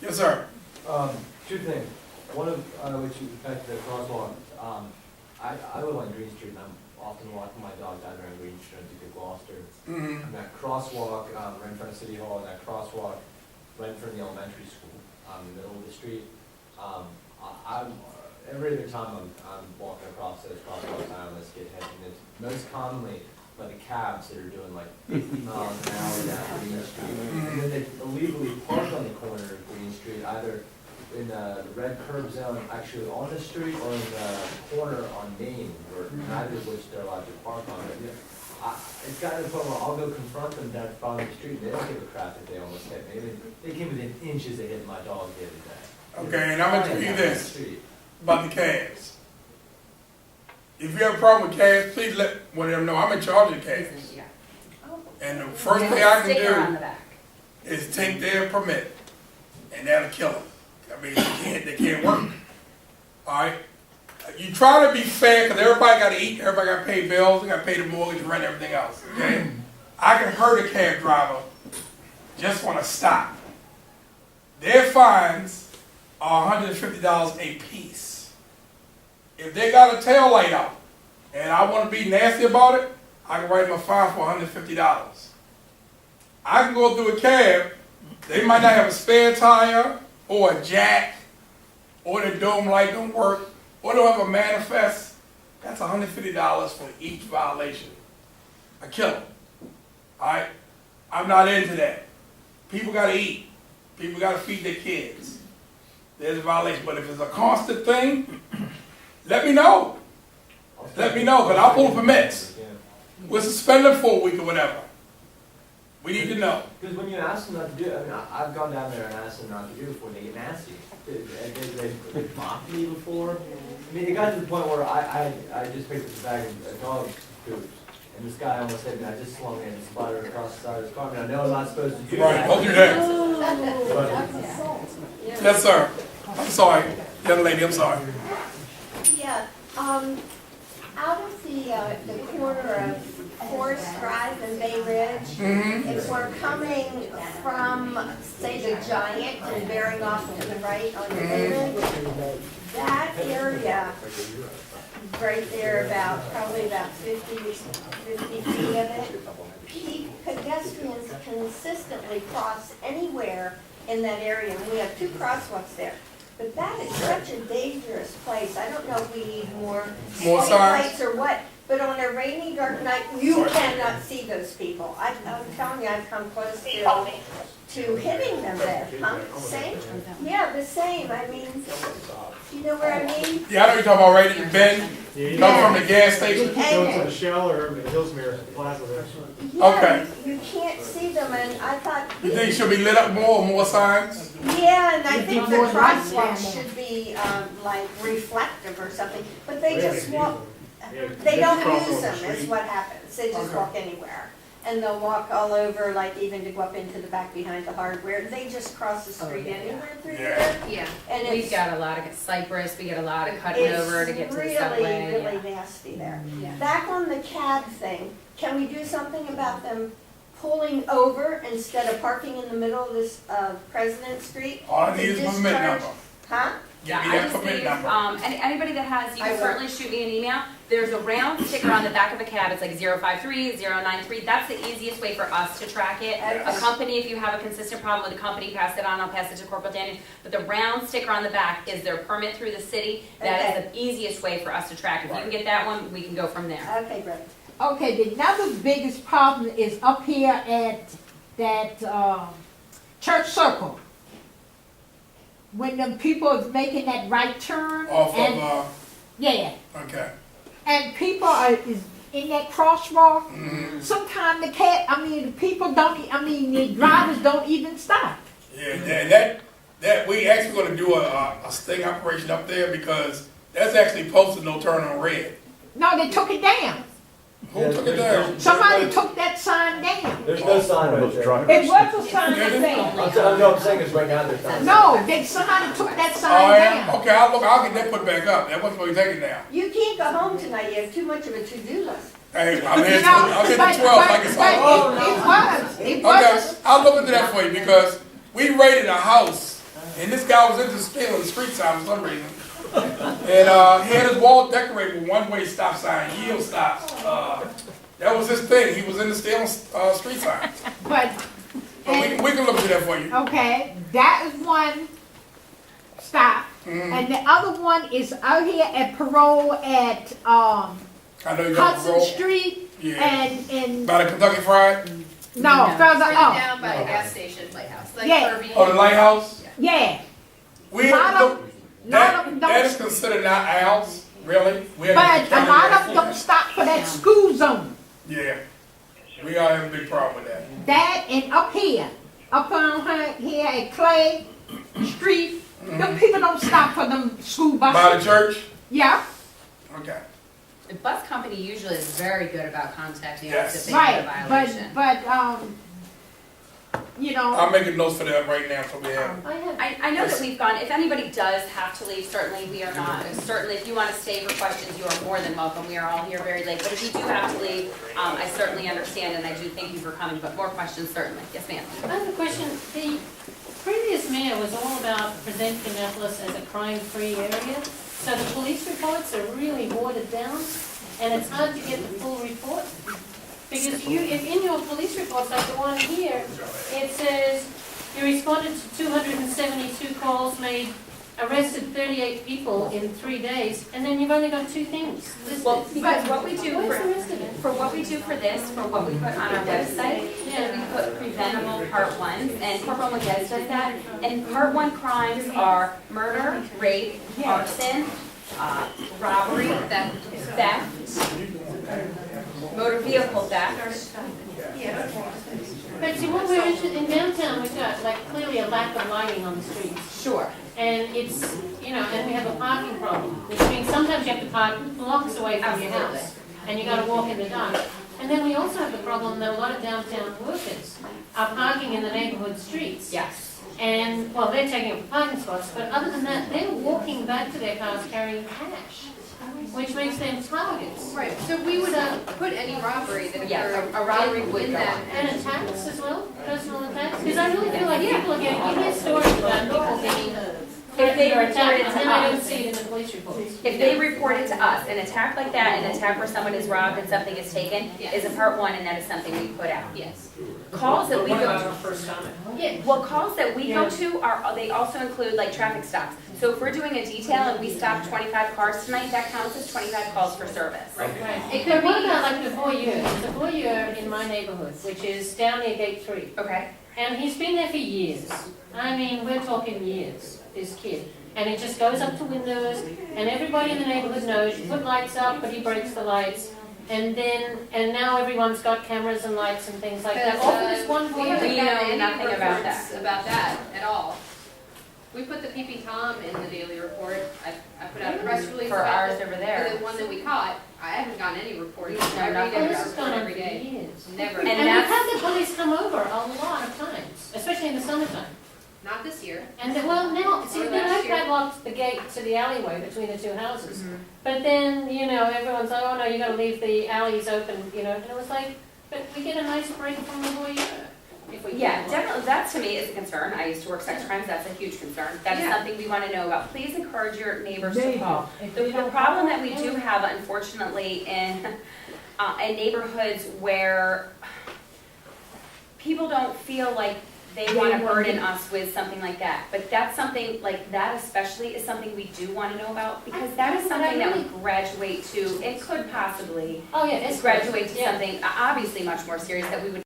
Yes, sir. Two things. One of which is back to the crosswalk. I live on Green Street, and I'm often walking my dog down there on Green Street to get Gloucester. Mm-hmm. And that crosswalk right in front of City Hall, and that crosswalk right in front of the elementary school, in the middle of the street. I'm every other time I'm walking across those crosswalks, I almost get hit, and it's most commonly by the cabs that are doing like 50 miles an hour down Green Street, and then they illegally park on the corner of Green Street, either in the red curb zone actually on the street or in the corner on Main, where neither of which they're allowed to park on. But, it's gotten to the point where I'll go confront them down at the bottom of the street, and they don't give a crap if they almost hit me. I mean, they came within inches of hitting my dog the other day. Okay, and I'm going to tell you this Street. about the cabs. If you have a problem with cabs, please let one of them know. I'm in charge of cabs. Yeah. And the first thing I Sticker on can the back. do is take their permit, and that'll kill them. I mean, they can't work. All right? You try to be fair, because everybody got to eat, everybody got to pay bills, they got to pay the mortgage, rent, everything else. Okay? I can hurt a cab driver just want to stop. Their fines are $150 a piece. If they got a tail light out, and I want to be nasty about it, I can write them a fine for $150. I can go through a cab, they might not have a spare tire, or a jack, or the dome light don't work, or they don't have a manifest. That's $150 for each violation. I kill them. All right? I'm not into that. People got to eat. People got to feed their kids. There's a violation. But if it's a constant thing, let me know. Let me know, because I'll pull permits. We'll suspend them for a week or whatever. We need to know. Because when you ask them not to do it, I mean, I've gone down there and asked them not to do it before, and they get nasty. They mocked me before. I mean, it got to the point where I just picked up the bag of dog food, and this guy almost hit me. I just swung in and splattered across the side of his car. I mean, I know I'm not supposed to do that. Right, don't do that. Yes, sir. I'm sorry. Young lady, I'm sorry. Yeah, out of the corner of Forest Drive and Bay Ridge, if we're coming from, say, the Giant and bearing off to the right on the Bay Ridge, that area, right there, probably about 50 feet of it, pedestrians consistently cross anywhere in that area, and we have 2 crosswalks there. But that is such a dangerous place. I don't know if we need more signs? lights or what, but on a rainy, dark night, you cannot see those people. I'm telling you, I've come close to hitting them there. Huh? Same? Yeah, the same. I mean, you know what I mean? Yeah, I know you're talking about right at the bend. Come from the gas station. Going to the Shell or the Hillsmere Plaza there. Yeah, Okay. you can't see them, and I thought, You think it should be lit up more signs? yeah, and I think the crosswalks should be like reflective or something, but they just walk, they don't use them, is what happens. They just walk anywhere. And they'll walk all over, like even to go up into the back behind the hardware. They just cross the street anywhere through there. Yeah, And we've it's, got a lot of Cypress, we get a lot of cutting over to get to the subway. it's really, really nasty there. Yeah. Back on the cab thing, can we do something about them pulling over instead of parking in the middle of this President Street? All I need is a permit Discharge- number. Huh? Give me I that just permit need, number. anybody that has, you I can will. certainly shoot me an email. There's a round sticker on the back of a cab, it's like 053, 093, that's the easiest way for us to track it. Okay. A company, if you have a consistent problem with a company, pass it on, I'll pass it to Corporal Daniels. But the round sticker on the back is their permit through the city, that is the easiest way for us to track. If you can get that one, we can go from there. Okay, great. Okay, another biggest problem is up here at that church circle. When them people is making that right turn. Off and, of, yeah, okay. and people is in that crosswalk. Sometimes the people don't, the drivers don't even stop. Yeah, that we actually going to do a sting operation up there because that's actually posted no turn on red. No, they took it down. Who took it down? Somebody took that sign down. There's no sign right there. It was a sign Yeah, there. No, I'm saying is right now there's not. No, somebody took that Oh, sign yeah? down. Okay, I'll get that put back up. That wasn't going to be taken down. You can't go home tonight, you have too much of a to-do list. Hey, I'll get the 12 like it's all. It was. Okay, I'll look into that for you because we rated a house And this guy was into stealing the street sign for some reason. And he had his wall decorated with one-way stop sign, yield stops. That was his thing. He was into stealing street signs. But, But we can look into that for you. okay, that is one stop. And the other one is out here at Parole at, I know you got the Hudson roll. Street Yeah. and, By the Kentucky Fried? no, further Right up. down by the gas station lighthouse, like Yeah. Kirby. Oh, the lighthouse? Yeah, We Lot of- that, lot of that is those, considered not ours, really. We but haven't a lot of determined them don't stop for that school zone. Yeah. We all have a big problem with that. That and up here, up on here at Clay Street, them people don't stop for them school By the buses. church? Yeah, Okay. The bus company usually is very good about contacting us Yes. if they have a right, violation. but, you know, I'm making notes for that right now, so we have. I know that we've gone, if anybody does have to leave, certainly we are not, certainly if you want to stay for questions, you are more than welcome. We are all here very late, but if you do have to leave, I certainly understand and I do thank you for coming, but more questions certainly. Yes, ma'am. I have a question. The previous mayor was all about presenting Annapolis as a crime-free area. So the police reports are really watered down, and it's hard to get the full report. Because if in your police reports, like the one here, it says you responded to 272 calls made, arrested 38 people in 3 days, and then you've only got 2 things listed. Well, because what we do Where's the rest of it? for what we do for this, for what we put on our website, is we put preventable part ones, and Corporal Miguez does that. And part 1 crimes are murder, rape, arson, robbery, theft, motor vehicle theft. But see, what we're interested in downtown, we've got like clearly a lack of lighting on the streets. Sure. And it's, and we have a parking problem, which means sometimes you have to park blocks away from your house, and you gotta walk in the dark. And then we also have the problem that a lot of downtown workers are parking in the neighborhood streets. Yes. And, well, they're taking up parking spots, but other than that, they're walking back to their cars carrying cash, which makes them targets. Right, so we would put any robbery that Yeah, occurred a robbery in would go that. on. And attacks as well, personal attacks, because I really feel like people are getting, you hear stories about people getting they threatened or attacked, report it and to then I don't us. see it in the police reports. If they report it to us, an attack like that, an attack where someone is robbed and something is taken, is a part 1, and that is something we put out. Yes. Calls that we What go about to. our first comment? Yeah, well, calls that we go to are, they also include like traffic stops. So if we're doing a detail and we stop 25 cars tonight, that counts as 25 calls for service. Right. It But could what be, about like the voyeur? There's a voyeur in my neighborhood, which is down near Gate 3. Okay? And he's been there for years. I mean, we're talking years, this kid. And he just goes up to windows, and everybody in the neighborhood knows, you put lights up, but he breaks the lights. And now everyone's got cameras and lights and things like that. All for this one we haven't We voyeur. know gotten any nothing about reports about that at all. We put the PP Tom in the daily report. I put out a press release For about ours over there. the one that we caught. I haven't gotten any reporting. No, I read nothing. Well, every this has gone on every for day. years. Never, And And we've that's- had the police come over a lot of times, especially in the summertime. not this year. And then, well, now, see, Or then I last year. padlocked the gate to the alleyway between the 2 houses. But then, everyone's like, oh no, you gotta leave the alleys open, and it was like, but we get a nice break from the voyeur. If we Yeah, can. definitely, that to me is a concern. I used to work sex crimes, that's a huge concern. That is Yeah. something we want to know about. Please encourage your neighbors to Neighbor. call. The problem that we do have unfortunately in neighborhoods where people don't feel like they want to burden us with something like that. But that's something, like that especially is something we do want to know about because that is something that would graduate to, it could possibly Oh, yeah, it's graduate to yeah. something obviously much more serious that we would